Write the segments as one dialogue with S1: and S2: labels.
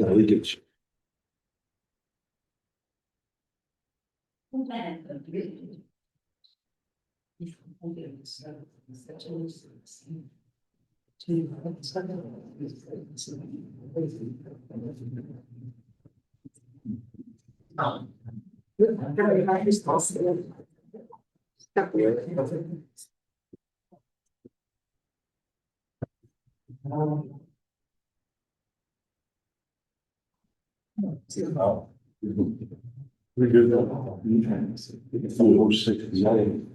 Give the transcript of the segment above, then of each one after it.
S1: leakage. We're good. 469.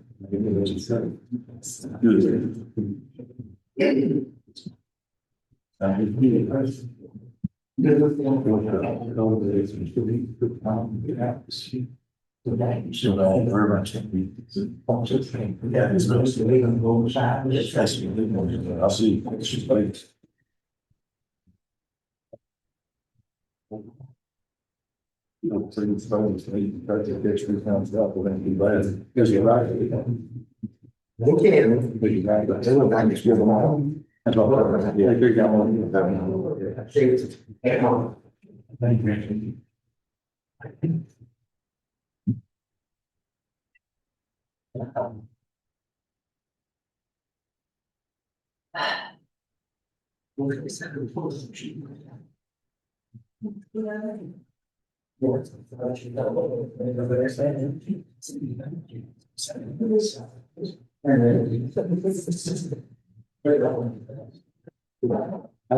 S1: I'll see. Things phones, they try to get your accounts up when you buy it. Because you're right. They can. But you're right, but they don't just give them all. That's what yeah, they got one. Thank you. I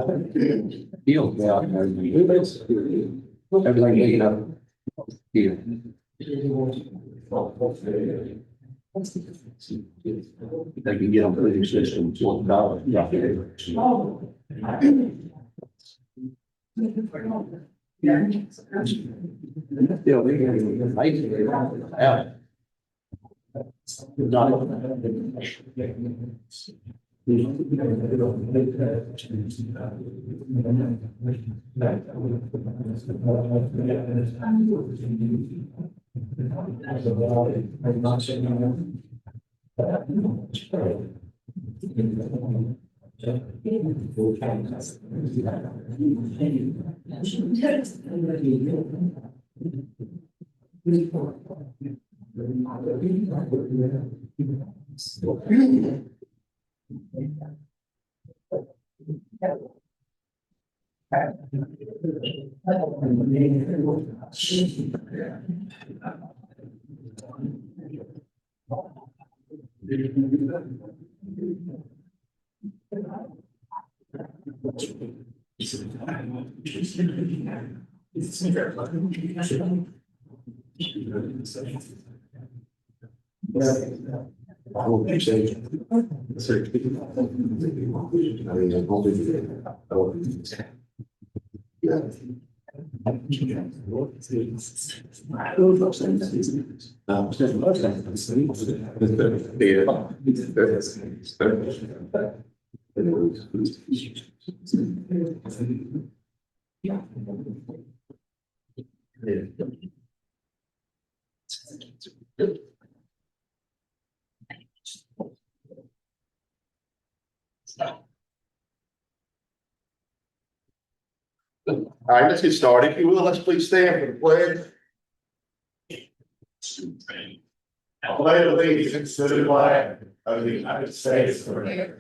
S1: think field out everything taken up here. They can get on the system $12. Yeah, they get out. All right, let's get started. If you will, let's please stand for the pledge. I pledge allegiance to the flag of the United States of America,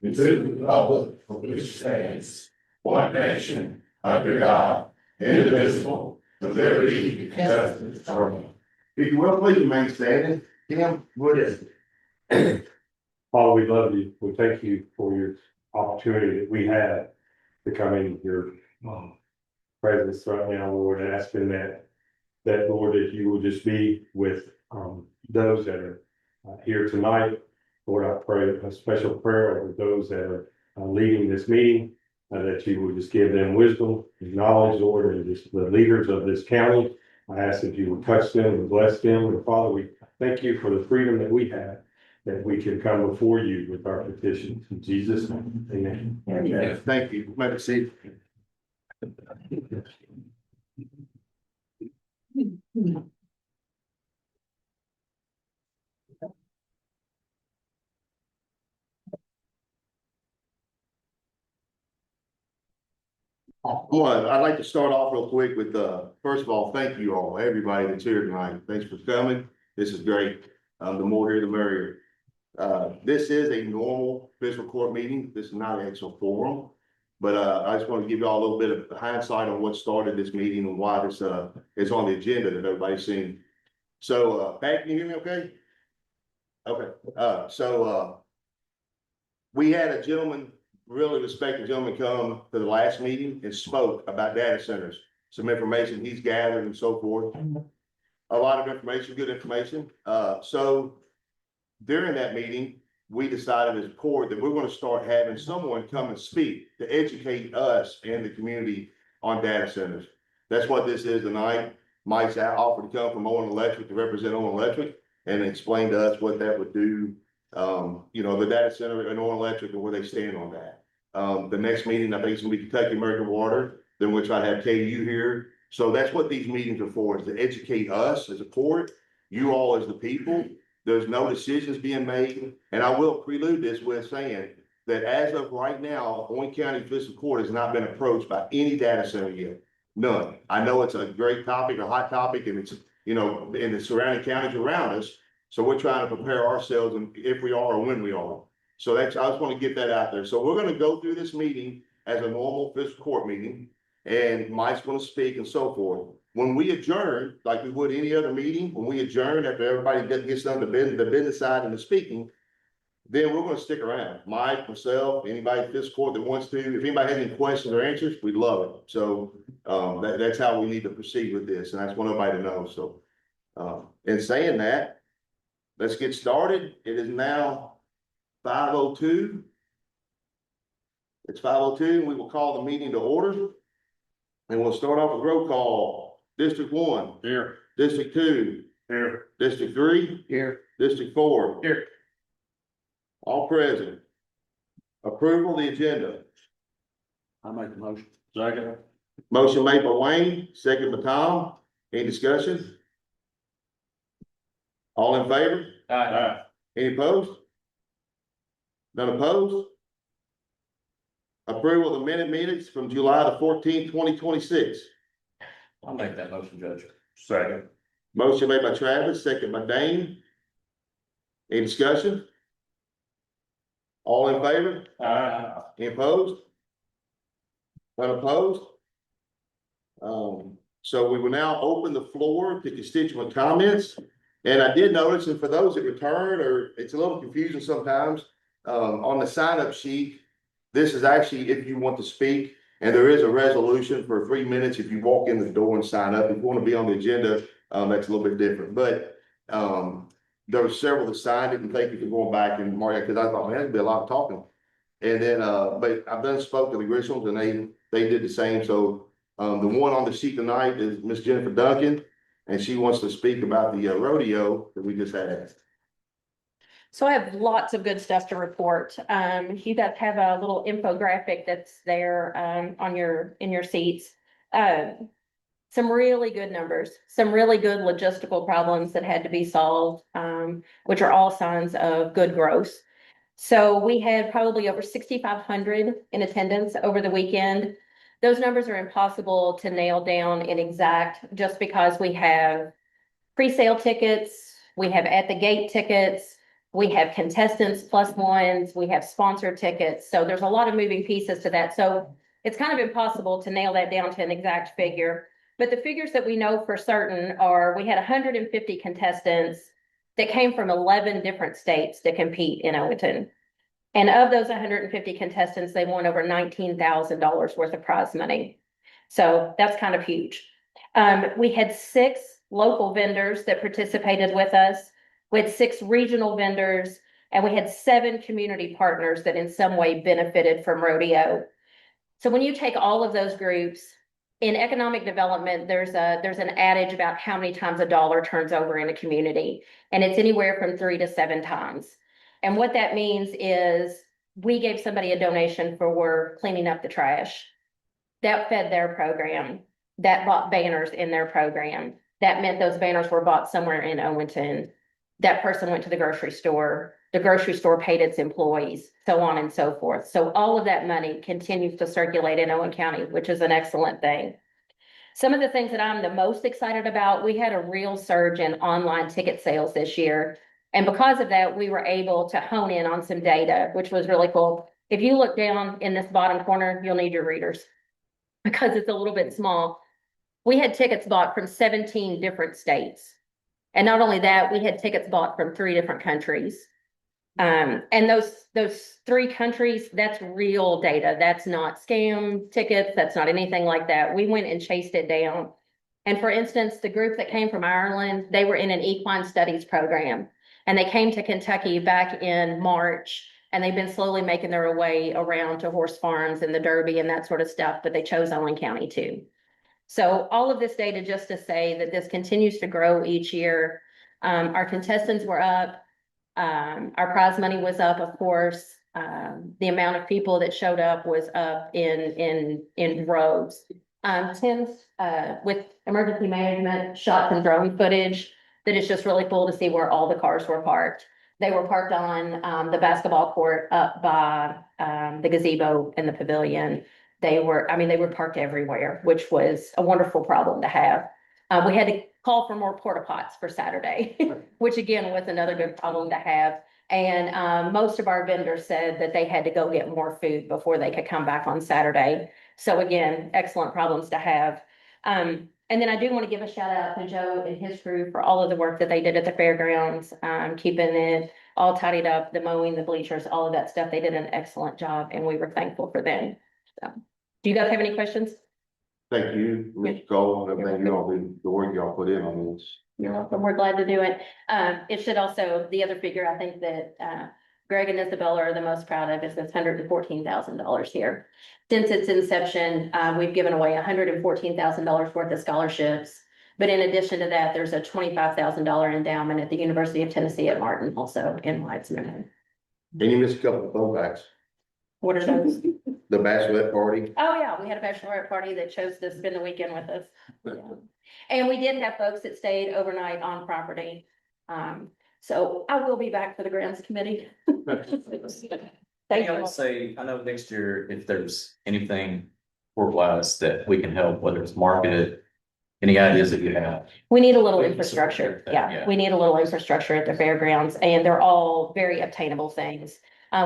S1: and to the republic for which it stands, one nation, under God, indivisible, with liberty and justice for all. If you will, please remain standing. Tim, what is it?
S2: Father, we love you. We thank you for your opportunity that we have to come in your presence right now, Lord, and asking that Lord, that you will just be with those that are here tonight. Lord, I pray a special prayer over those that are leading this meeting, that you will just give them wisdom, knowledge, Lord, and just the leaders of this county. I ask that you will touch them and bless them. And Father, we thank you for the freedom that we have, that we can come before you with our petitions. In Jesus' name, amen.
S1: Amen. Thank you. May I proceed? I'd like to start off real quick with, first of all, thank you all, everybody that's here tonight. Thanks for coming. This is great. The more here, the merrier. This is a normal fiscal court meeting. This is not an actual forum. But, I just want to give you all a little bit of hindsight on what started this meeting and why this, is on the agenda that everybody's seen. So, Pat, can you hear me okay? Okay, we had a gentleman, really respected gentleman, come to the last meeting and spoke about data centers. Some information he's gathered and so forth. A lot of information, good information. So during that meeting, we decided as a court that we're going to start having someone come and speak to educate us and the community on data centers. That's what this is tonight. Mike's offered to come from Owen Electric to represent Owen Electric and explain to us what that would do. The data center and Owen Electric and where they stand on that. The next meeting, I think it's gonna be Kentucky American Water, then we'll try to have KU here. So that's what these meetings are for, is to educate us as a court, you all as the people. There's no decisions being made, and I will prelude this with saying that as of right now, Owen County Fiscal Court has not been approached by any data center yet. None. I know it's a great topic, a hot topic, and it's, in the surrounding counties around us. So we're trying to prepare ourselves, and if we are or when we are. So I just want to get that out there. So we're going to go through this meeting as a normal fiscal court meeting, and Mike's going to speak and so forth. When we adjourn, like we would any other meeting, when we adjourn after everybody gets done the business side and the speaking, then we're going to stick around. Mike, myself, anybody at this court that wants to, if anybody has any questions or answers, we'd love it. So that's how we need to proceed with this, and I just want everybody to know. So in saying that, let's get started. It is now 5:02. It's 5:02, and we will call the meeting to order. And we'll start off with roll call. District 1.
S2: Here.
S1: District 2.
S2: Here.
S1: District 3.
S2: Here.
S1: District 4.
S2: Here.
S1: All present. Approval of the agenda.
S2: I make the motion. Second.
S1: Motion made by Wayne, second by Tom. Any discussion? All in favor?
S2: Aye.
S1: Any opposed? None opposed? Approval of the minutes from July the 14th, 2026.
S2: I'll make that motion, Judge. Second.
S1: Motion made by Travis, second by Dane. Any discussion? All in favor?
S2: Aye.
S1: Any opposed? None opposed? So we will now open the floor to constituent comments. And I did notice, and for those that return, or it's a little confusing sometimes, on the sign-up sheet, this is actually if you want to speak, and there is a resolution for 3 minutes if you walk in the door and sign up. If you want to be on the agenda, that's a little bit different. But there were several that signed it, and thank you for going back and marking, because I thought, man, there'd be a lot of talking. And then, but I've done spoke to the Griswoms, and they did the same. So the one on the sheet tonight is Miss Jennifer Duncan, and she wants to speak about the rodeo that we just had.
S3: So I have lots of good stuff to report. You guys have a little infographic that's there in your seats. Some really good numbers, some really good logistical problems that had to be solved, which are all signs of good growth. So we had probably over 6,500 in attendance over the weekend. Those numbers are impossible to nail down in exact, just because we have pre-sale tickets, we have at the gate tickets, we have contestants plus ones, we have sponsored tickets. So there's a lot of moving pieces to that. So it's kind of impossible to nail that down to an exact figure. But the figures that we know for certain are we had 150 contestants that came from 11 different states to compete in Owen. And of those 150 contestants, they won over $19,000 worth of prize money. So that's kind of huge. We had 6 local vendors that participated with us. We had 6 regional vendors, and we had 7 community partners that in some way benefited from rodeo. So when you take all of those groups, in economic development, there's an adage about how many times a dollar turns over in a community, and it's anywhere from 3 to 7 times. And what that means is we gave somebody a donation for cleaning up the trash. That fed their program. That bought banners in their program. That meant those banners were bought somewhere in Owen. That person went to the grocery store. the grocery store paid its employees, so on and so forth. So all of that money continues to circulate in Owen County, which is an excellent thing. Some of the things that I'm the most excited about, we had a real surge in online ticket sales this year. And because of that, we were able to hone in on some data, which was really cool. If you look down in this bottom corner, you'll need your readers because it's a little bit small. We had tickets bought from 17 different states. And not only that, we had tickets bought from 3 different countries. And those 3 countries, that's real data. That's not scam tickets. That's not anything like that. We went and chased it down. And for instance, the group that came from Ireland, they were in an equine studies program and they came to Kentucky back in March and they've been slowly making their way around to horse farms and the Derby and that sort of stuff, but they chose Owen County too. So all of this data just to say that this continues to grow each year. Our contestants were up. Our prize money was up, of course. The amount of people that showed up was up in droves. Tim's with emergency management shot some drone footage that is just really cool to see where all the cars were parked. They were parked on the basketball court up by the gazebo and the pavilion. They were parked everywhere, which was a wonderful problem to have. We had to call for more porta pots for Saturday, which again was another good problem to have. And most of our vendors said that they had to go get more food before they could come back on Saturday. So again, excellent problems to have. And then I do want to give a shout out to Joe and his crew for all of the work that they did at the fairgrounds, keeping it all tidied up, the mowing, the bleachers, all of that stuff. They did an excellent job and we were thankful for them. So, do you guys have any questions?
S1: Thank you, Mr. Cole, and thank you all for the work y'all put in on this.
S3: You're welcome. We're glad to do it. It should also, the other figure I think that Greg and Isabella are the most proud of is this $114,000 here. Since its inception, we've given away $114,000 worth of scholarships. But in addition to that, there's a $25,000 endowment at the University of Tennessee at Martin, also in Whitesville.
S1: And you missed a couple of throwbacks.
S3: What are those?
S1: The bachelorette party.
S3: Oh, yeah, we had a bachelorette party that chose to spend the weekend with us. Yeah. And we did have folks that stayed overnight on property. So I will be back for the grounds committee. Thank
S4: I
S3: you.
S4: would say, I know next year, if there's anything work-wise that we can help, whether it's marketed, any ideas that you have.
S3: We need a little
S4: We can
S3: infrastructure.
S4: support that,
S3: Yeah,
S4: yeah.
S3: we need a little infrastructure at the fairgrounds and they're all very obtainable things.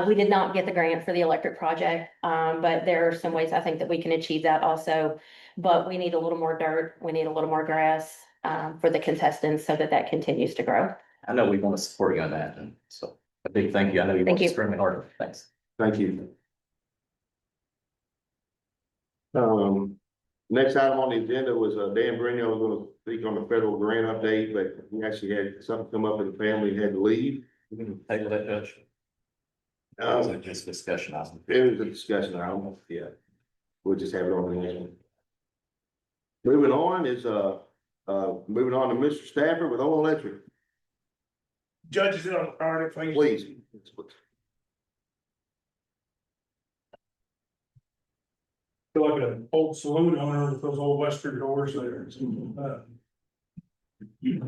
S3: We did not get the grant for the electric project, but there are some ways I think that we can achieve that also. But we need a little more dirt. We need a little more grass for the contestants so that that continues to grow.
S4: I know we want to support you on that, and so a big thank you. I know you
S3: Thank
S4: worked
S3: you.
S4: extremely hard. Thanks.
S1: Thank you. Next item on the agenda was Dan Brino was going to speak on the federal grant update, but he actually had something come up in the family and had to leave.
S4: Table that, Judge. Just discussion item.
S1: It was a discussion item, yeah. We'll just have it on the next one. Moving on to Mr. Stafford with Owen Electric,
S5: Judges it on the priority, please.
S1: please.
S5: Feel like an old saloon owner with those old western doors there.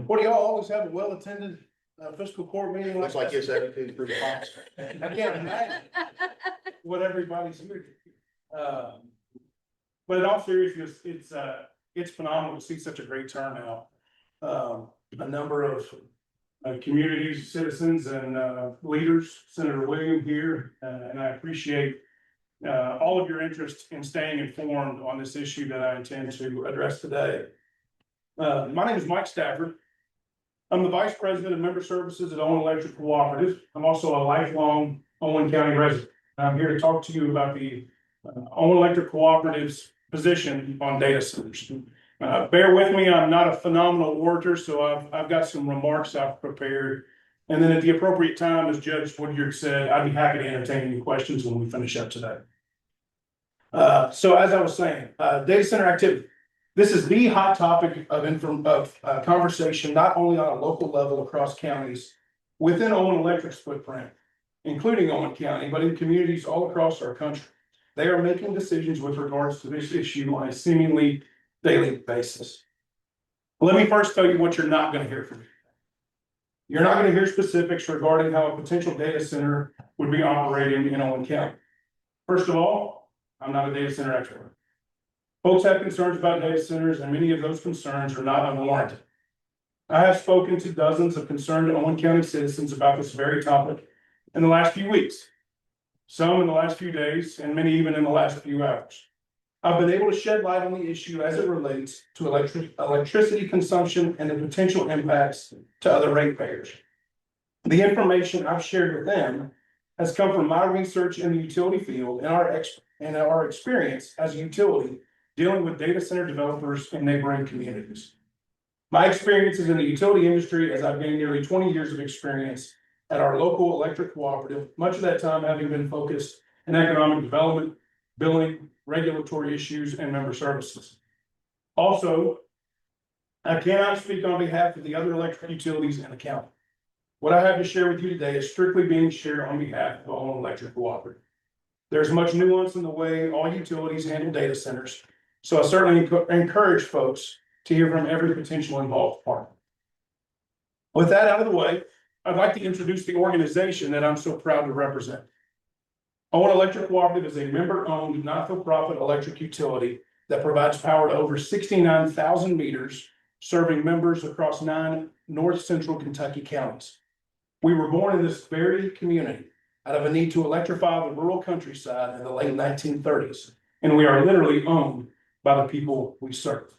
S5: What do y'all always have a well-attended fiscal court meeting?
S1: Looks like it's every 2 to 3 months.
S5: I can't imagine what everybody's here. But in all seriousness, it's phenomenal to see such a great turnout. A number of communities, citizens and leaders, Senator William here, and I appreciate all of your interest in staying informed on this issue that I intend to address today. My name is Mike Stafford. I'm the Vice President of Member Services at Owen Electric Cooperative. I'm also a lifelong Owen County resident. I'm here to talk to you about the Owen Electric Cooperative's position on data centers. Bear with me, I'm not a phenomenal orator, so I've got some remarks I've prepared. And then at the appropriate time, as Judge Woodyard said, I'd be happy to entertain any questions when we finish up today. So as I was saying, data center activity. This is the hot topic of conversation, not only on a local level across counties within Owen Electric's footprint, including Owen County, but in communities all across our country. They are making decisions with regards to this issue on a seemingly daily basis. Let me first tell you what you're not going to hear from me. You're not gonna hear specifics regarding how a potential data center would be operating in Owen County. First of all, I'm not a data center expert. Folks have concerns about data centers, and many of those concerns are not unwarranted. I have spoken to dozens of concerned Owen County citizens about this very topic in the last few weeks, some in the last few days, and many even in the last few hours. I've been able to shed light on the issue as it relates to electricity consumption and the potential impacts to other ratepayers. The information I've shared with them has come from my research in the utility field and our experience as a utility dealing with data center developers in neighboring communities. My experiences in the utility industry, as I've gained nearly 20 years of experience at our local electric cooperative, much of that time having been focused in economic development, billing, regulatory issues, and member services. Also, I cannot speak on behalf of the other electric utilities in the county. What I have to share with you today is strictly being shared on behalf of the Owen Electric Cooperative. There's much nuance in the way all utilities handle data centers, so I certainly encourage folks to hear from every potential involved party. With that out of the way, I'd like to introduce the organization that I'm so proud to represent. Owen Electric Cooperative is a member-owned, not-for-profit electric utility that provides power to over 69,000 meters, serving members across 9 north-central Kentucky counties. We were born in this very community out of a need to electrify the rural countryside in the late 1930s, and we are literally owned by the people we serve.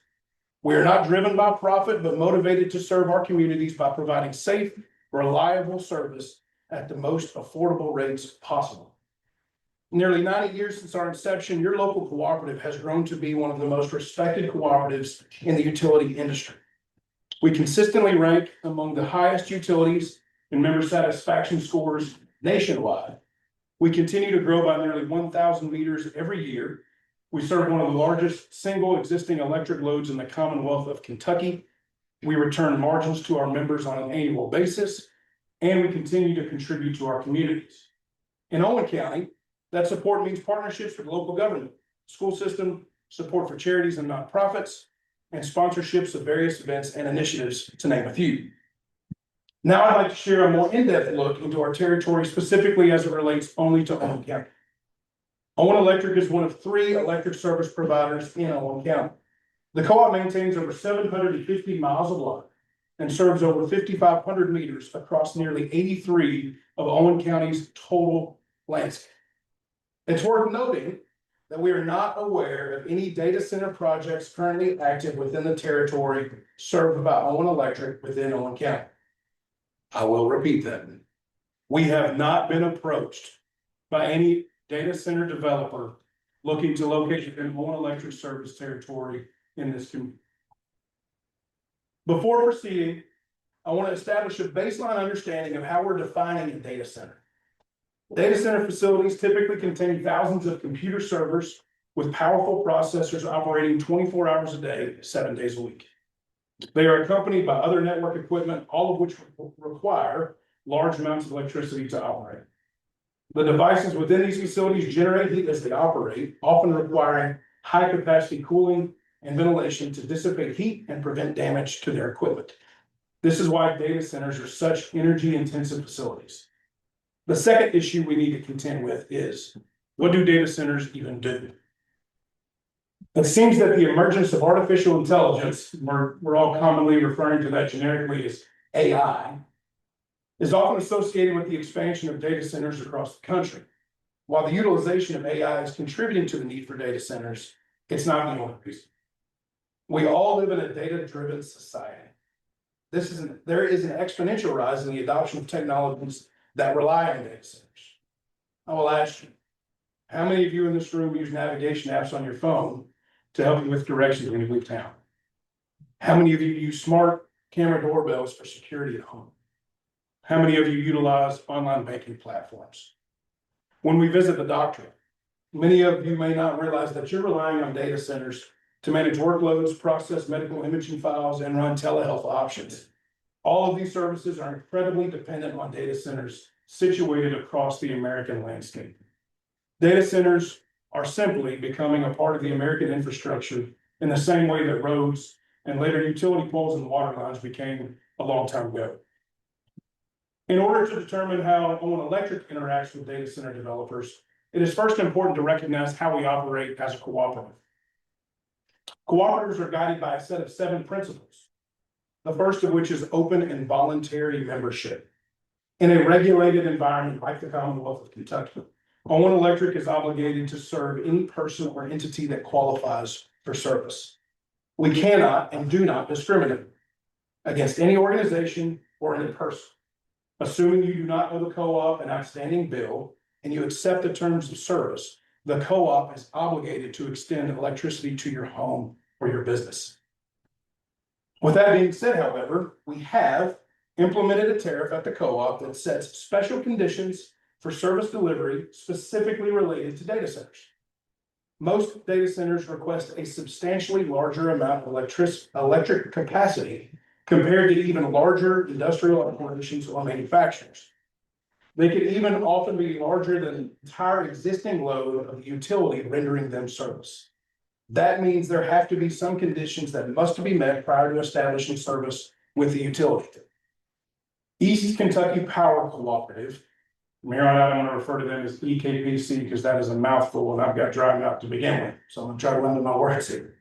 S5: We are not driven by profit, but motivated to serve our communities by providing safe, reliable service at the most affordable rates possible. Nearly 90 years since our inception, your local cooperative has grown to be one of the most respected cooperatives in the utility industry. We consistently rank among the highest utilities in member satisfaction scores nationwide. We continue to grow by nearly 1,000 meters every year. We serve one of the largest single existing electric loads in the Commonwealth of Kentucky. We return margins to our members on an annual basis, and we continue to contribute to our communities. In Owen County, that support means partnerships with local government, school system, support for charities and nonprofits, and sponsorships of various events and initiatives, to name a few. Now I'd like to share a more in-depth look into our territory, specifically as it relates only to Owen County. Owen Electric is one of 3 electric service providers in Owen County. The co-op maintains over 750 miles of line and serves over 5,500 meters across nearly 83 of Owen County's total landscape. It's worth noting that we are not aware of any data center projects currently active within the territory served by Owen Electric within Owen County. I will repeat that. We have not been approached by any data center developer looking to locate an Owen Electric service territory in this community. Before proceeding, I want to establish a baseline understanding of how we're defining a data center. Data center facilities typically contain thousands of computer servers with powerful processors operating 24 hours a day, 7 days a week. They are accompanied by other network equipment, all of which require large amounts of electricity to operate. The devices within these facilities generate heat as they operate, often requiring high capacity cooling and ventilation to dissipate heat and prevent damage to their equipment. This is why data centers are such energy intensive facilities. The second issue we need to contend with is, what do data centers even do? It seems that the emergence of artificial intelligence, we're all commonly referring to that generically as AI, is often associated with the expansion of data centers across the country. While the utilization of AI is contributing to the need for data centers, it's not the only reason. We all live in a data-driven society. There is an exponential rise in the adoption of technologies that rely on data centers. I will ask you, how many of you in this room use navigation apps on your phone to help you with directions when you leave town? How many of you use smart camera doorbells for security at home? How many of you utilize online banking platforms? When we visit the doctor, many of you may not realize that you're relying on data centers to manage workloads, process medical imaging files, and run telehealth options. All of these services are incredibly dependent on data centers situated across the American landscape. Data centers are simply becoming a part of the American infrastructure in the same way that roads and later utility poles and water lines became a long time ago. In order to determine how Owen Electric interacts with data center developers, it is first important to recognize how we operate as a cooperative. Cooperatives are guided by a set of 7 principles. The first of which is open and voluntary membership. In a regulated environment like the Commonwealth of Kentucky, Owen Electric is obligated to serve any person or entity that qualifies for service. We cannot and do not discriminate against any organization or any person. Assuming you do not owe the co-op an outstanding bill and you accept the terms of service, the co-op is obligated to extend electricity to your home or your business. With that being said, however, we have implemented a tariff at the co-op that sets special conditions for service delivery specifically related to data centers. Most data centers request a substantially larger amount of electric capacity compared to even larger industrial operations or manufacturers. They can even often be larger than the entire existing load of the utility rendering them service. That means there have to be some conditions that must be met prior to establishing service with the utility. East Kentucky Power Cooperative, from here on out, I'm going to refer to them as EKPC because that is a mouthful and I've got dry mouth to begin with. So I'm going to try to limit my words here.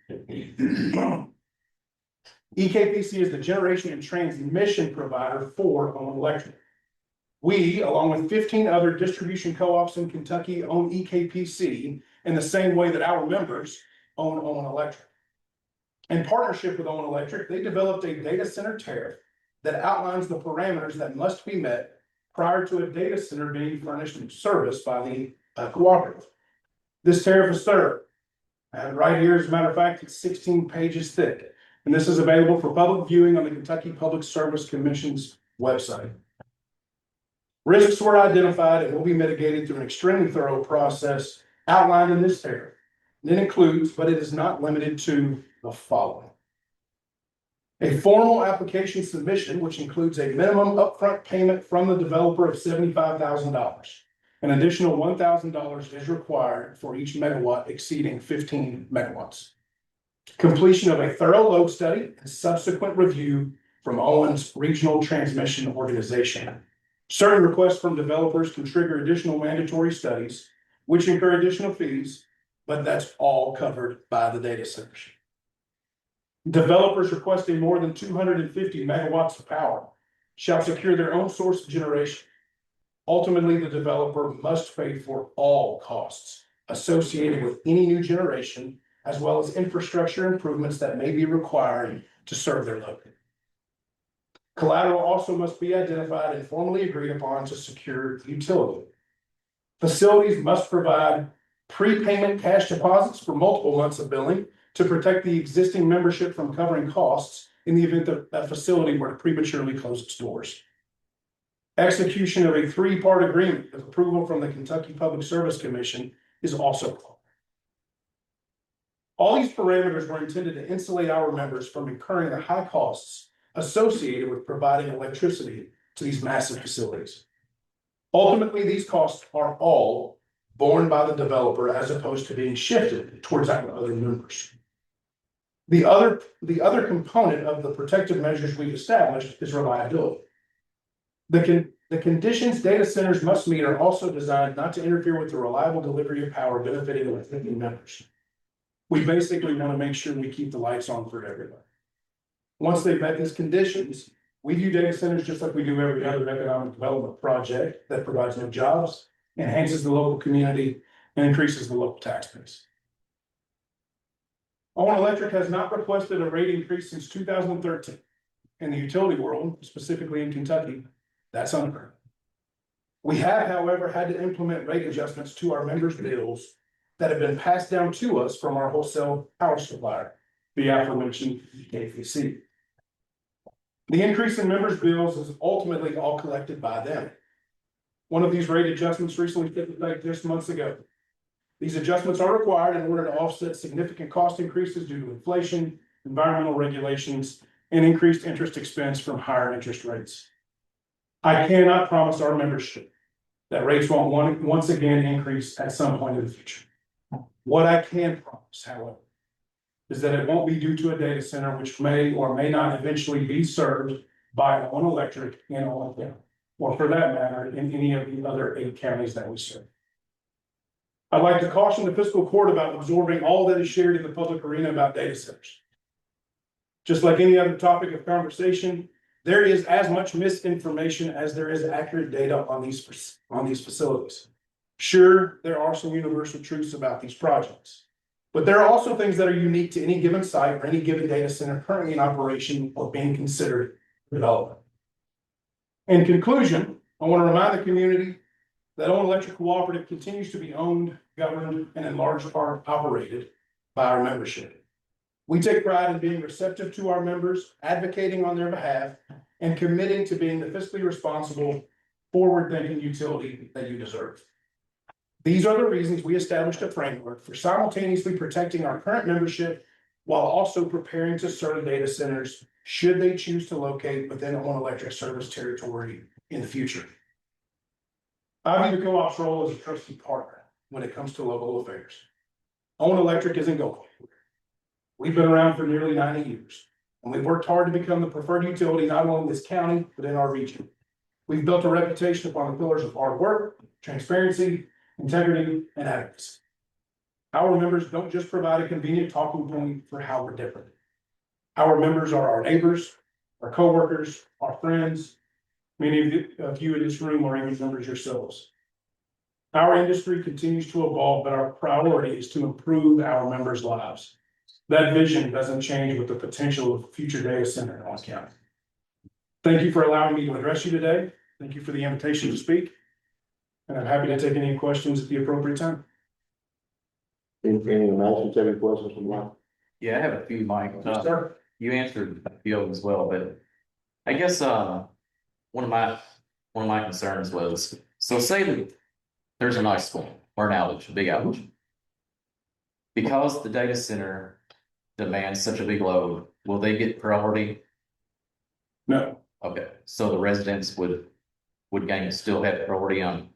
S5: EKPC is the generation and transmission provider for Owen Electric. We, along with 15 other distribution co-ops in Kentucky, own EKPC in the same way that our members own Owen Electric. In partnership with Owen Electric, they developed a data center tariff that outlines the parameters that must be met prior to a data center being furnished in service by the cooperative. This tariff is thorough. And right here, as a matter of fact, it's 16 pages thick. And this is available for public viewing on the Kentucky Public Service Commission's website. Risks were identified and will be mitigated through an extremely thorough process outlined in this tariff. And it includes, but it is not limited to, the following. A formal application submission, which includes a minimum upfront payment from the developer of $75,000. An additional $1,000 is required for each megawatt exceeding 15 megawatts. Completion of a thorough load study and subsequent review from Owen's regional transmission organization. Certain requests from developers can trigger additional mandatory studies, which incur additional fees, but that's all covered by the data centers. Developers requesting more than 250 megawatts of power shall secure their own source of generation. Ultimately, the developer must pay for all costs associated with any new generation, as well as infrastructure improvements that may be required to serve their load. Collateral also must be identified and formally agreed upon to secure the utility. Facilities must provide prepayment cash deposits for multiple months of billing to protect the existing membership from covering costs in the event that a facility were to prematurely close its doors. Execution of a 3-part agreement with approval from the Kentucky Public Service Commission is also required. All these parameters were intended to insulate our members from incurring the high costs associated with providing electricity to these massive facilities. Ultimately, these costs are all borne by the developer as opposed to being shifted towards our other members. The other component of the protective measures we've established is reliability. The conditions data centers must meet are also designed not to interfere with the reliable delivery of power benefiting electric members. We basically want to make sure we keep the lights on for everybody. Once they've met these conditions, we view data centers just like we do every other economic development project that provides new jobs, enhances the local community, and increases the local tax base. Owen Electric has not requested a rate increase since 2013. In the utility world, specifically in Kentucky, that's unheard of. We have, however, had to implement rate adjustments to our members' bills that have been passed down to us from our wholesale power supplier, the aforementioned KPC. The increase in members' bills is ultimately all collected by them. One of these rate adjustments recently took effect just months ago. These adjustments are required in order to offset significant cost increases due to inflation, environmental regulations, and increased interest expense from higher interest rates. I cannot promise our membership that rates won't once again increase at some point in the future. What I can promise, however, is that it won't be due to a data center which may or may not eventually be served by Owen Electric in Owen County. or for that matter, in any of the other 8 counties that we serve. I'd like to caution the fiscal court about absorbing all that is shared in the public arena about data centers. Just like any other topic of conversation, there is as much misinformation as there is accurate data on these facilities. Sure, there are some universal truths about these projects, but there are also things that are unique to any given site or any given data center currently in operation or being considered development. In conclusion, I want to remind the community that Owen Electric Cooperative continues to be owned, governed, and in large part operated by our membership. We take pride in being receptive to our members, advocating on their behalf, and committing to being the fiscally responsible, forward-thinking utility that you deserve. These are the reasons we established a framework for simultaneously protecting our current membership while also preparing to serve data centers should they choose to locate within Owen Electric service territory in the future. I view the co-op's role as a trusted partner when it comes to local affairs. Owen Electric isn't going anywhere. We've been around for nearly 90 years, and we've worked hard to become the preferred utility not only in this county, but in our region. We've built a reputation upon the pillars of hard work, transparency, integrity, and advocacy. Our members don't just provide a convenient talking point for how we're different. Our members are our neighbors, our coworkers, our friends. Many of you in this room are even members yourselves. Our industry continues to evolve, but our priority is to improve our members' lives. That vision doesn't change with the potential of future data center in Owen County. Thank you for allowing me to address you today. Thank you for the invitation to speak. And I'm happy to take any questions at the appropriate time.
S1: Anyone else have any questions from Mike?
S4: Yeah, I have a few, Mike.
S5: Yes, sir.
S4: You answered a few of them as well, but I guess, one of my concerns was, so say that there's an ice storm or an outage, a big outage. Because the data center demands such a big load, will they get priority?
S5: No.
S4: Okay, so the residents would still have priority on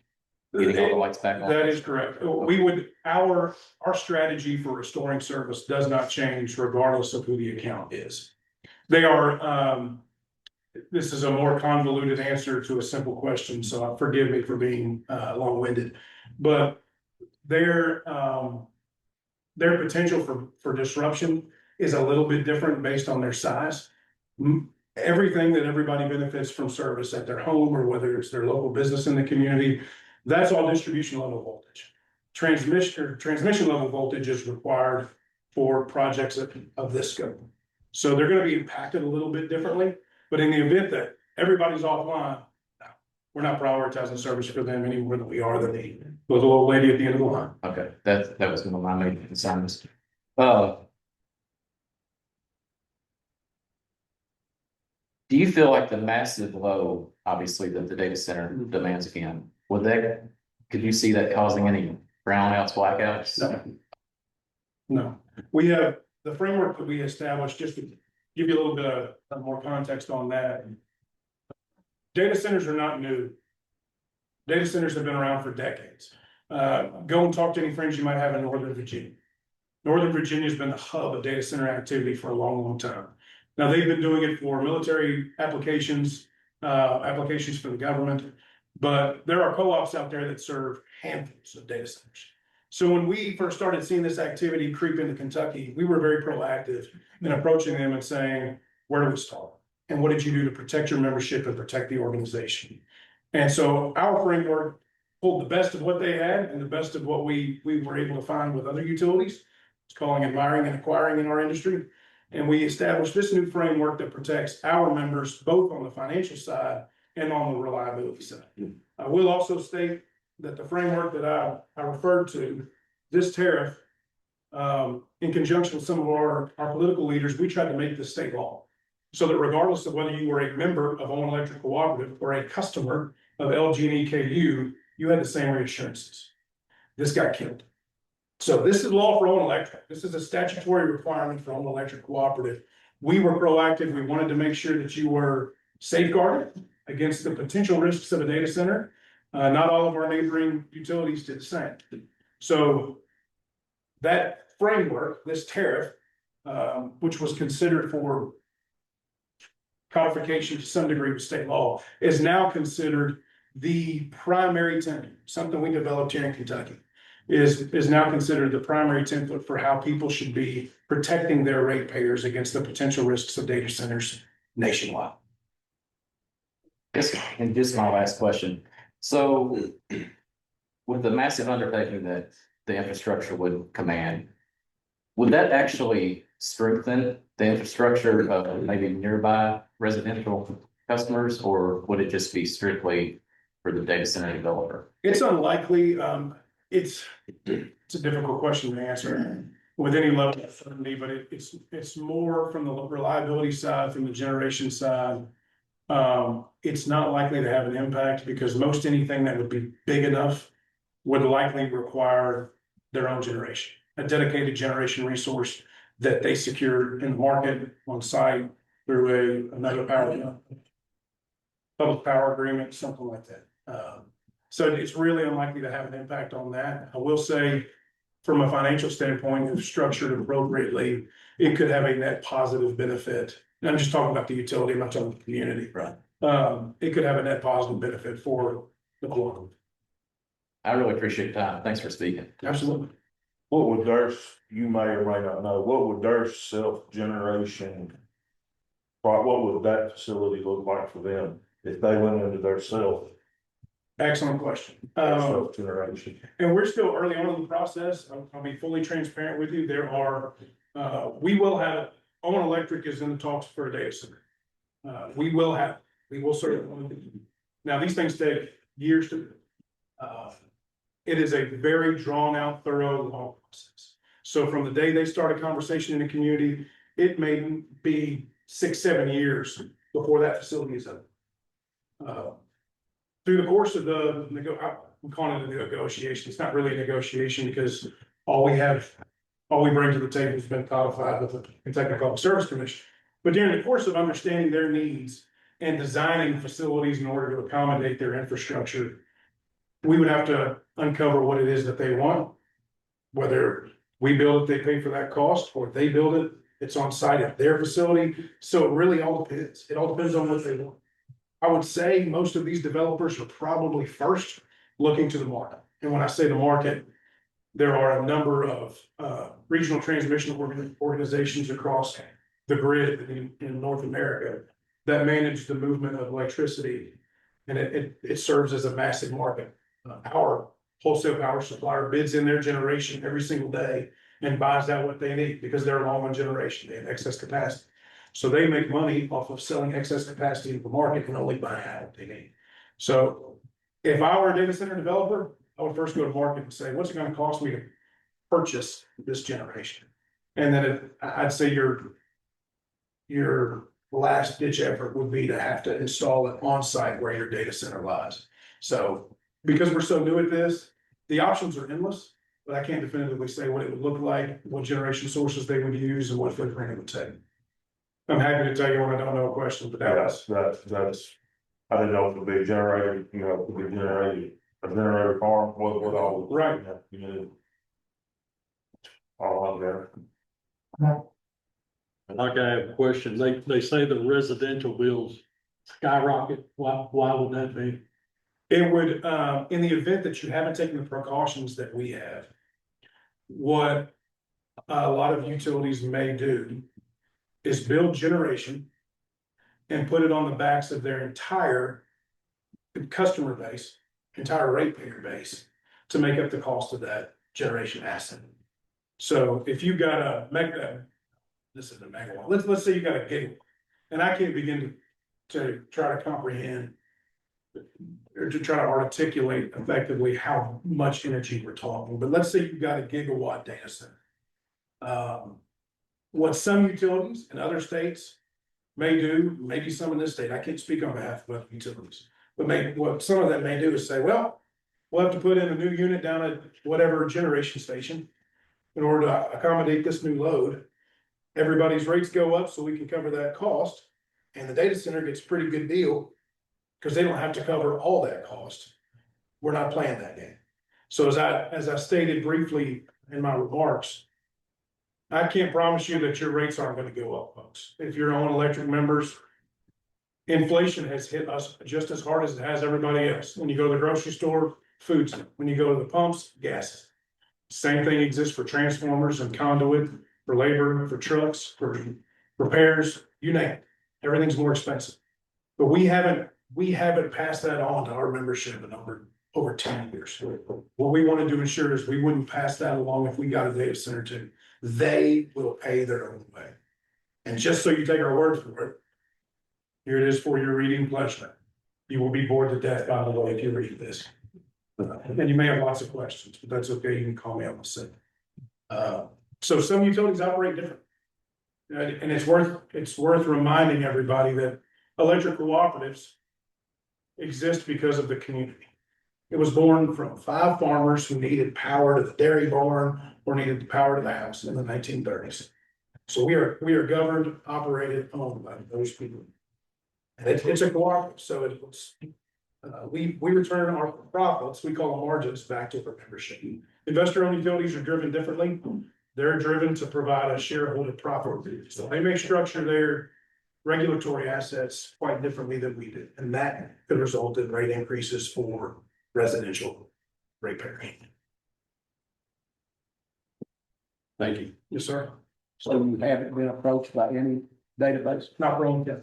S4: getting all the lights back on?
S5: That is correct. We would, our strategy for restoring service does not change regardless of who the account is. They are, this is a more convoluted answer to a simple question, so forgive me for being long-winded. But their potential for disruption is a little bit different based on their size. Everything that everybody benefits from service at their home or whether it's their local business in the community, that's all distribution level voltage. Transmission level voltage is required for projects of this scope. So they're going to be impacted a little bit differently, but in the event that everybody's offline, we're not prioritizing service for them any more than we are the little lady at the end of the line.
S4: Okay, that was one of my main concerns. Do you feel like the massive load, obviously, that the data center demands again, could you see that causing any brownouts, blackouts?
S5: No, we have the framework that we established, just to give you a little bit of more context on that. Data centers are not new. Data centers have been around for decades. Go and talk to any friends you might have in Northern Virginia. Northern Virginia has been the hub of data center activity for a long, long time. Now, they've been doing it for military applications, applications for the government, but there are co-ops out there that serve handfuls of data centers. So when we first started seeing this activity creep into Kentucky, we were very proactive in approaching them and saying, where do we start? And what did you do to protect your membership and protect the organization? And so our framework pulled the best of what they had and the best of what we were able to find with other utilities. It's calling admiring and acquiring in our industry. And we established this new framework that protects our members, both on the financial side and on the reliability side. I will also state that the framework that I referred to, this tariff, in conjunction with some of our political leaders, we tried to make this state law. So that regardless of whether you were a member of Owen Electric Cooperative or a customer of LG&E KU, you had the same reassurances. This got killed. So this is law for Owen Electric. This is a statutory requirement for Owen Electric Cooperative. We were proactive. We wanted to make sure that you were safeguarded against the potential risks of a data center. Not all of our neighboring utilities did the same. So that framework, this tariff, which was considered for codification to some degree with state law, is now considered the primary template, something we developed here in Kentucky. Is now considered the primary template for how people should be protecting their ratepayers against the potential risks of data centers nationwide.
S4: Yes, and just my last question. So with the massive undertaking that the infrastructure would command, would that actually strengthen the infrastructure of maybe nearby residential customers, or would it just be strictly for the data center developer?
S5: It's unlikely, it's a difficult question to answer with any level of certainty, but it's more from the reliability side, from the generation side. It's not likely to have an impact because most anything that would be big enough would likely require their own generation, a dedicated generation resource that they secure in the market on site through another power, public power agreement, something like that. So it's really unlikely to have an impact on that. I will say, from a financial standpoint, if structured appropriately, it could have a net positive benefit. And I'm just talking about the utility, I'm not talking about the community.
S4: Right.
S5: It could have a net positive benefit for the cooperative.
S4: I really appreciate your time. Thanks for speaking.
S5: Absolutely.
S1: What would their, you may or may not know, what would their self-generation, what would that facility look like for them if they went into their
S5: Excellent question.
S1: self-generation?
S5: And we're still early on in the process. I'll be fully transparent with you. There are, we will have, Owen Electric is in the talks for a data center. We will certainly. Now, these things take years to, it is a very drawn out, thorough, long process. So from the day they start a conversation in the community, it may be 6-7 years before that facility is up. Through the course of I'm calling it a negotiation. It's not really a negotiation because all we bring to the table has been codified with the Kentucky Public Service Commission. But during the course of understanding their needs and designing facilities in order to accommodate their infrastructure, we would have to uncover what it is that they want. Whether we build it, they pay for that cost, or they build it, it's on site at their facility. So it really all depends. It all depends on what they want. I would say most of these developers are probably first looking to the market. And when I say the market, there are a number of regional transmission organizations across the grid in North America that manage the movement of electricity. And it serves as a massive market. Our wholesale power supplier bids in their generation every single day and buys out what they need because they're long on generation, they have excess capacity. So they make money off of selling excess capacity to the market and only buying out what they need. So if I were a data center developer, I would first go to market and say, what's it going to cost me to purchase this generation? And then I'd say your last ditch effort would be to have to install it on site where your data center lies. So because we're so new at this, the options are endless, but I can't definitively say what it would look like, what generation sources they would use, and what footprint it would take. I'm happy to tell you when I don't know a question, but
S1: That's, I didn't know if it would be a generator, you know, it would be a generator farm, what all.
S5: Right.
S1: You know. All out there.
S6: Like I have a question, they say the residential bills skyrocket, why would that be?
S5: it would, in the event that you haven't taken the precautions that we have, what a lot of utilities may do is build generation and put it on the backs of their entire customer base, entire ratepayer base, to make up the cost of that generation asset. So if you got a this is a megawatt, let's say you got a gigawatt, and I can't begin to try to comprehend or to try to articulate effectively how much energy we're talking, but let's say you've got a gigawatt data center. What some utilities in other states may do, maybe some in this state, I can't speak on behalf of other utilities, but maybe what some of them may do is say, well, we'll have to put in a new unit down at whatever generation station in order to accommodate this new load. Everybody's rates go up so we can cover that cost, and the data center gets a pretty good deal because they don't have to cover all that cost. We're not playing that game. So as I stated briefly in my remarks, I can't promise you that your rates aren't going to go up, folks. If you're on electric members, Inflation has hit us just as hard as it has everybody else. When you go to the grocery store, foods. When you go to the pumps, gas. Same thing exists for transformers and conduit, for labor, for trucks, for repairs, you name it. Everything's more expensive. But we haven't passed that on to our membership in over 10 years. What we wanted to ensure is we wouldn't pass that along if we got a data center too. They will pay their own way. And just so you take our word for it, here it is for your reading pleasure. You will be bored to death, by the way, if you read this. And you may have lots of questions, but that's okay. You can call me up and say. So some utilities operate different. And it's worth reminding everybody that electric cooperatives exist because of the community. It was born from 5 farmers who needed power to the dairy barn or needed the power to the house in the 1930s. So we are governed, operated, owned by those people. And it's a cooperative, so it's, we return our profits, we call them margins, back to our membership. Investor-owned utilities are driven differently. They're driven to provide a shareholder profit. So they may structure their regulatory assets quite differently than we do. And that could result in rate increases for residential ratepayers.
S6: Thank you.
S5: Yes, sir.
S7: So you haven't been approached by any database?
S5: Not wrong, yeah.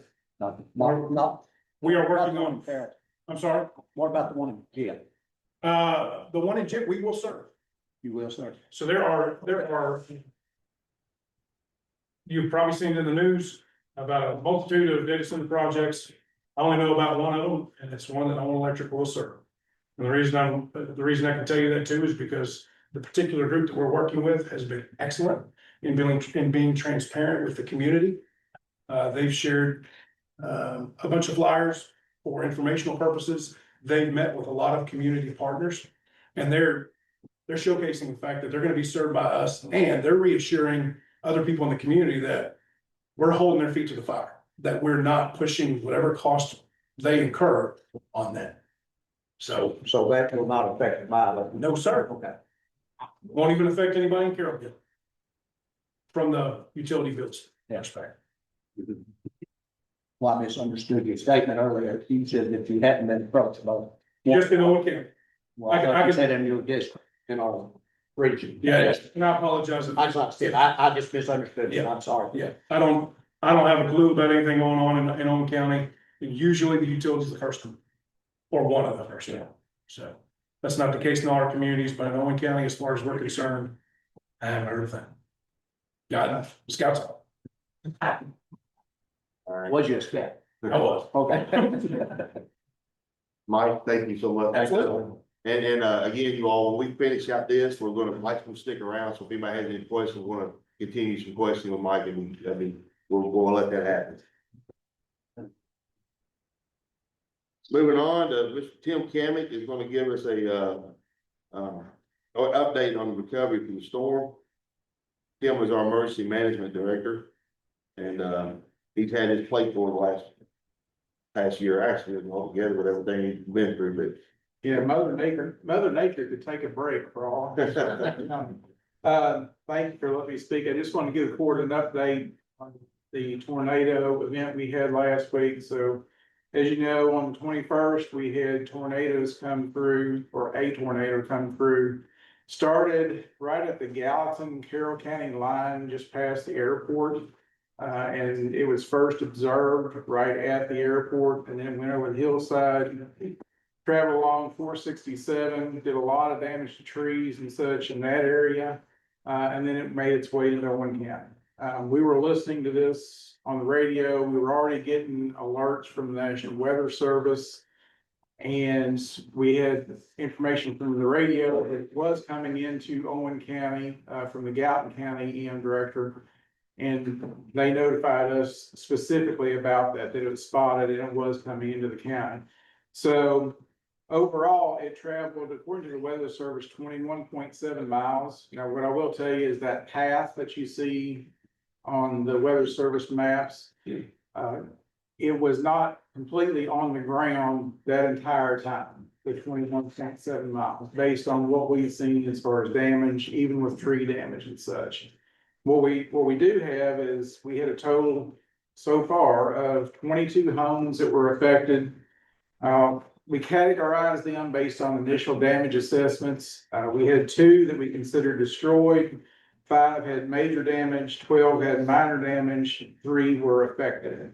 S7: Not.
S5: We are working on, I'm sorry,
S7: What about the one in Jim?
S5: the one in Jim, we will serve.
S7: You will, sir?
S5: So there are. You've probably seen in the news about a multitude of data center projects. I only know about one of them, and it's one that Owen Electric will serve. And the reason I can tell you that too is because the particular group that we're working with has been excellent in being transparent with the community. They've shared a bunch of flyers for informational purposes. They've met with a lot of community partners, and they're showcasing the fact that they're gonna be served by us, and they're reassuring other people in the community that we're holding their feet to the fire, that we're not pushing whatever cost they incur on them. So,
S7: So that will not affect my,
S5: no, sir,
S7: okay.
S5: won't even affect anybody in Carrollville from the utility bills.
S7: Yes, sir. Well, I misunderstood your statement earlier. You said that you hadn't been approached about.
S5: Just in Owen County.
S7: Well, I thought you said in your district, in our region.
S5: Yeah, and I apologize.
S7: I just misunderstood you. I'm sorry.
S5: Yeah, I don't have a clue about anything going on in Owen County. Usually the utility is the first one. Or one of the first, yeah. So that's not the case in all our communities, but in Owen County, as far as we're concerned, I haven't heard of that. Got enough. Scouts.
S7: Was you a scout?
S5: I was.
S7: Okay.
S1: Mike, thank you so much.
S5: Absolutely.
S1: And again, you all, when we finish out this, we're gonna, Mike's gonna stick around, so if anybody has any questions, we're gonna continue some questions with Mike, and we'll let that happen. Moving on to Mr. Tim Kamick is gonna give us a update on the recovery from the storm. Tim is our emergency management director, and he's had his plate for the past year, actually, altogether with everything he's been through, but.
S8: Yeah, Mother Nature could take a break for all. Thank you for letting me speak. I just want to give the board an update on the tornado event we had last week. So as you know, on the 21st, we had tornadoes come through, or a tornado come through. Started right at the Gallatin, Carroll County line, just past the airport. And it was first observed right at the airport, and then went over the hillside. Traveled along 467, did a lot of damage to trees and such in that area. And then it made its way into Owen County. We were listening to this on the radio. We were already getting alerts from the National Weather Service. And we had information from the radio that was coming into Owen County, from the Gallatin County EM director. And they notified us specifically about that it was spotted and it was coming into the county. So overall, it traveled, according to the Weather Service, 21.7 miles. Now, what I will tell you is that path that you see on the Weather Service maps, it was not completely on the ground that entire time, the 21.7 miles, based on what we've seen as far as damage, even with tree damage and such. What we do have is we had a total so far of 22 homes that were affected. We categorized them based on initial damage assessments. We had 2 that we considered destroyed, 5 had major damage, 12 had minor damage, 3 were affected.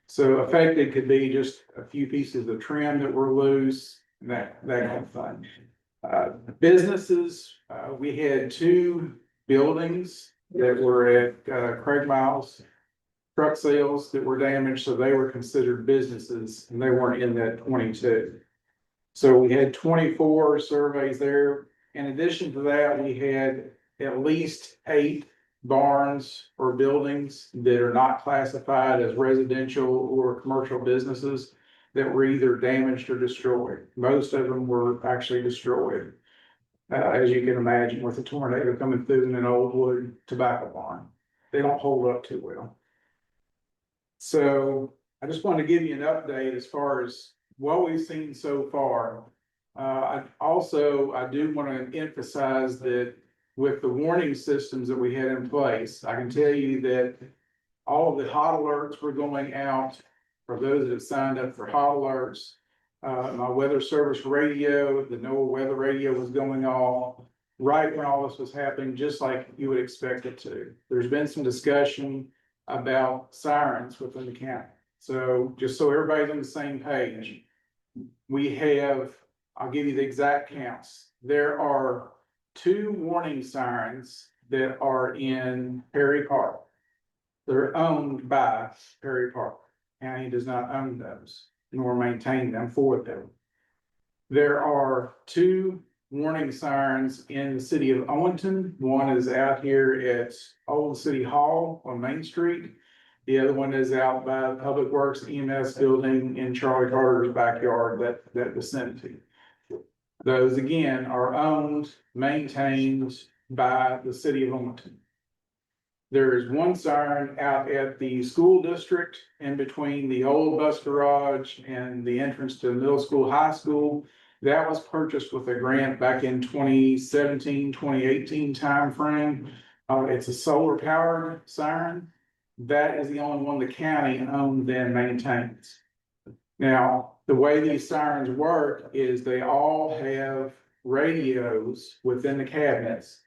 S8: So affected could be just a few pieces of trim that were loose, that kind of thing. Businesses, we had 2 buildings that were at Craig Miles truck sales that were damaged, so they were considered businesses and they weren't in that 22. So we had 24 surveys there. In addition to that, we had at least 8 barns or buildings that are not classified as residential or commercial businesses that were either damaged or destroyed. Most of them were actually destroyed. As you can imagine, with a tornado coming through in an old wood tobacco barn, they don't hold up too well. So I just wanted to give you an update as far as what we've seen so far. I do want to emphasize that with the warning systems that we had in place, I can tell you that all of the hot alerts were going out for those that have signed up for hot alerts. My weather service radio, the NOAA weather radio was going off right when all this was happening, just like you would expect it to. There's been some discussion about sirens within the county. So just so everybody's on the same page, we have, I'll give you the exact counts. There are 2 warning sirens that are in Perry Park. They're owned by Perry Park. County does not own those, nor maintain them for them. There are 2 warning sirens in the city of Owenton. One is out here at Old City Hall on Main Street. The other one is out by the Public Works EMS building in Charlie Carter's backyard, that vicinity. Those again are owned, maintained by the city of Owenton. There is 1 siren out at the school district in between the old bus garage and the entrance to the middle school, high school. That was purchased with a grant back in 2017, 2018 timeframe. It's a solar powered siren. That is the only one the county owns and maintains. Now, the way these sirens work is they all have radios within the cabinets.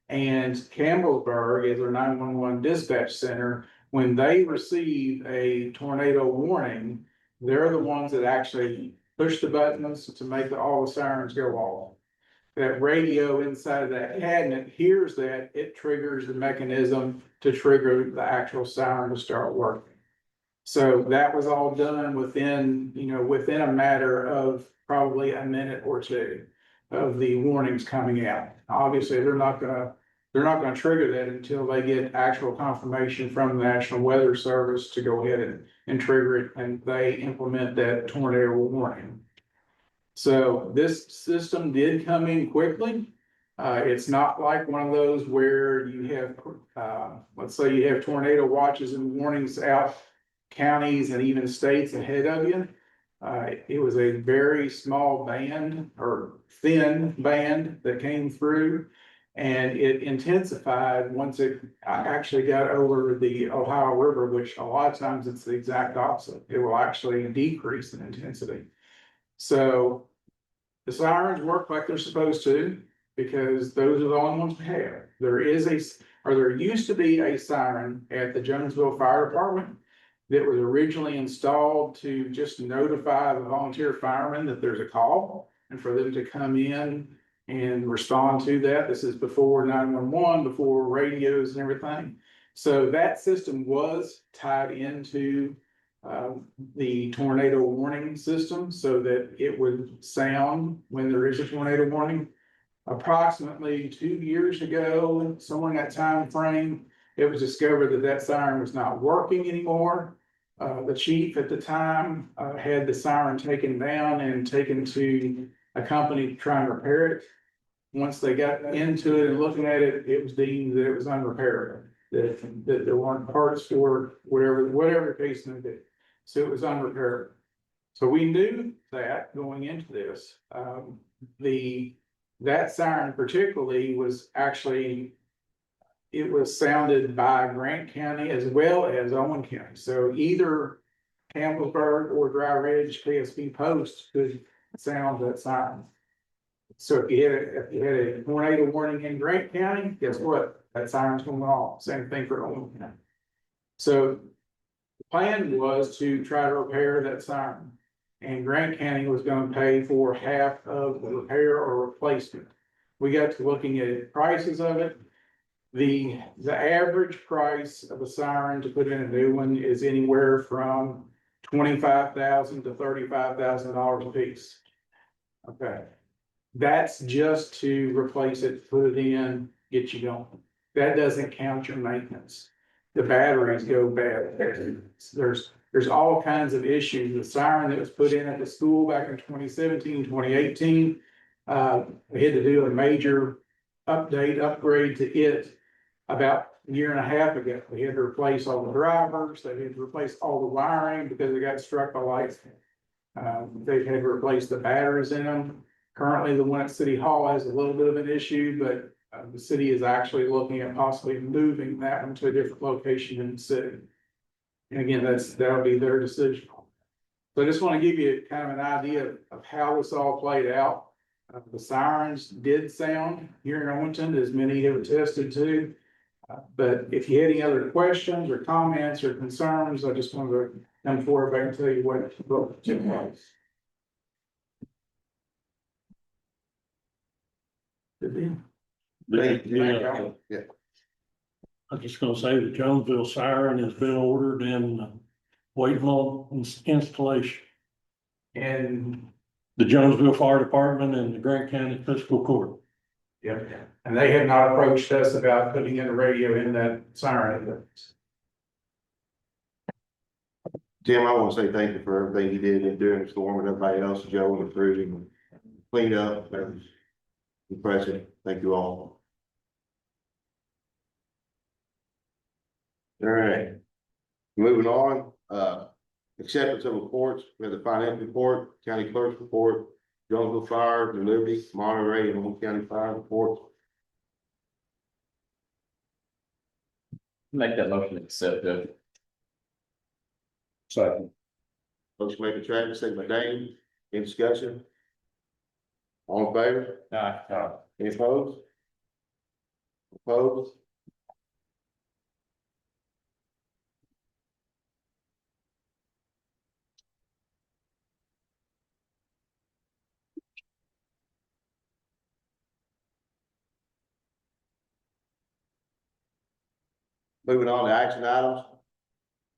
S8: And Campbellsburg is their 911 dispatch center. When they receive a tornado warning, they're the ones that actually push the buttons to make all the sirens go off. That radio inside of that cabinet hears that, it triggers the mechanism to trigger the actual siren to start working. So that was all done within a matter of probably a minute or 2 of the warnings coming out. Obviously, they're not gonna trigger that until they get actual confirmation from the National Weather Service to go ahead and trigger it, and they implement that tornado warning. So this system did come in quickly. It's not like one of those where you have, let's say you have tornado watches and warnings out counties and even states ahead of you. It was a very small band or thin band that came through, and it intensified once it actually got over the Ohio River, which a lot of times it's the exact opposite. It will actually decrease in intensity. So the sirens work like they're supposed to, because those are the only ones we have. There used to be a siren at the Jonesville Fire Department that was originally installed to just notify the volunteer firemen that there's a call and for them to come in and respond to that. This is before 911, before radios and everything. So that system was tied into the tornado warning system so that it would sound when there is a tornado warning. Approximately 2 years ago, somewhere in that time frame, it was discovered that siren was not working anymore. The chief at the time had the siren taken down and taken to a company to try and repair it. Once they got into it and looking at it, it was deemed that it was unrepairable, that there weren't parts for whatever the case may be. So it was unrepairable. So we knew that going into this. That siren particularly was actually it was sounded by Grant County as well as Owen County. So either Campbellsburg or Dry Ridge KSB post could sound that siren. So if you had a tornado warning in Grant County, guess what? That siren's going off. Same thing for Owen County. So the plan was to try to repair that siren. And Grant County was gonna pay for half of the repair or replacement. We got to looking at prices of it. The average price of a siren to put in a new one is anywhere from $25,000 to $35,000 a piece. Okay. That's just to replace it, put it in, get you going. That doesn't count your maintenance. The batteries go bad. There's all kinds of issues. The siren that was put in at the school back in 2017, 2018. We had to do a major upgrade to it about a year and a half ago. We had to replace all the drivers, they had to replace all the wiring because they got struck by lightning. They've had to replace the batteries in them. Currently, the one at City Hall has a little bit of an issue, but the city is actually looking at possibly moving that one to a different location in the city. And again, that'll be their decision. So I just want to give you kind of an idea of how this all played out. The sirens did sound here in Owenton, as many have attested to. But if you had any other questions or comments or concerns, I just wanted to come forward back and tell you what took place. Good deal.
S1: Thank you.
S6: Yeah.
S1: Yeah.
S6: I'm just gonna say the Jonesville siren has been ordered and waiting on installation.
S8: And,
S6: The Jonesville Fire Department and the Grant County Fiscal Court.
S8: yeah, and they have not approached us about putting in a radio in that siren.
S1: Tim, I want to say thank you for everything you did in during the storm and everybody else, Joe and the crew, and cleaned up. That was impressive. Thank you all. All right. Moving on, acceptance of reports, we have the financial report, county clerk's report, Jonesville Fire, New Liberty, Monterey, and Owen County Fire report.
S4: Make that motion to accept it.
S2: Second.
S1: Motion made by Travis, second by Dane, any discussion? All in favor? Any opposed? Opposed? Moving on to action items.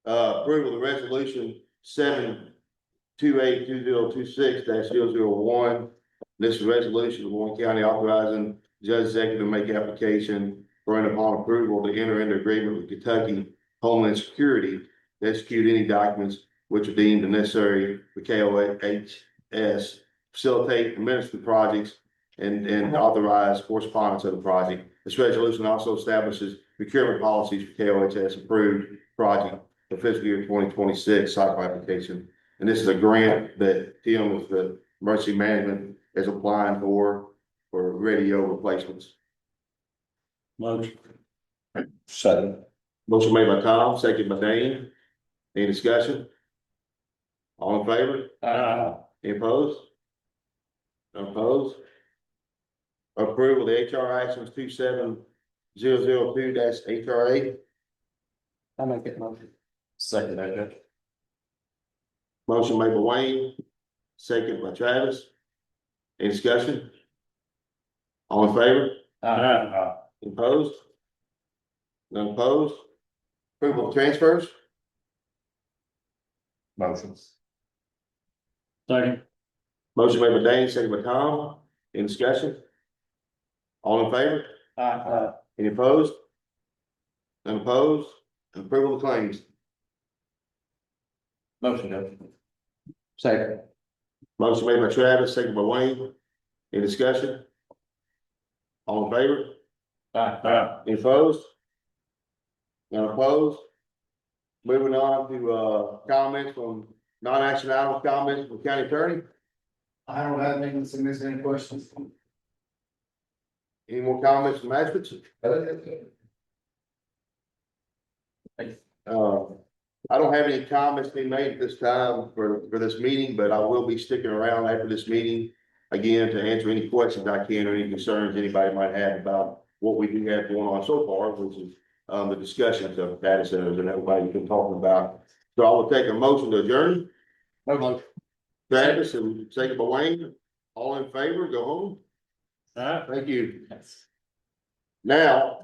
S1: Approval of the resolution 7282026-001. This is a resolution of Warren County authorizing Judge Executive to make application for and upon approval to enter into agreement with Kentucky Homeland Security to execute any documents which are deemed necessary for KOHS, facilitate, administer the projects, and authorize correspondence of the project. This resolution also establishes procurement policies for KOHS approved project for fiscal year 2026 cycle application. And this is a grant that Tim with the emergency management is applying for radio replacements.
S6: Motion.
S2: Second.
S1: Motion made by Tom, second by Dane. Any discussion? All in favor? Any opposed? None opposed? Approval of the HR actions 27002-HRA.
S7: I make that motion.
S4: Second that, Judge.
S1: Motion made by Wayne, second by Travis. Any discussion? All in favor? Any opposed? None opposed? Approval of transfers?
S2: Motions.
S6: Second.
S1: Motion made by Dane, second by Tom. Any discussion? All in favor? Any opposed? None opposed? Approval of claims?
S4: Motion, Judge.
S7: Second.
S1: Motion made by Travis, second by Wayne. Any discussion? All in favor? Any opposed? None opposed? Moving on to comments from non-action items, comments from county attorney.
S9: I don't have any significant questions.
S1: Any more comments from magistrates? I don't have any comments to be made at this time for this meeting, but I will be sticking around after this meeting. Again, to answer any questions I can or any concerns anybody might have about what we do have going on so far, which is the discussions of data centers and everybody's been talking about. So I will take a motion to adjourn. Travis and second by Wayne, all in favor, go home. Thank you. Now,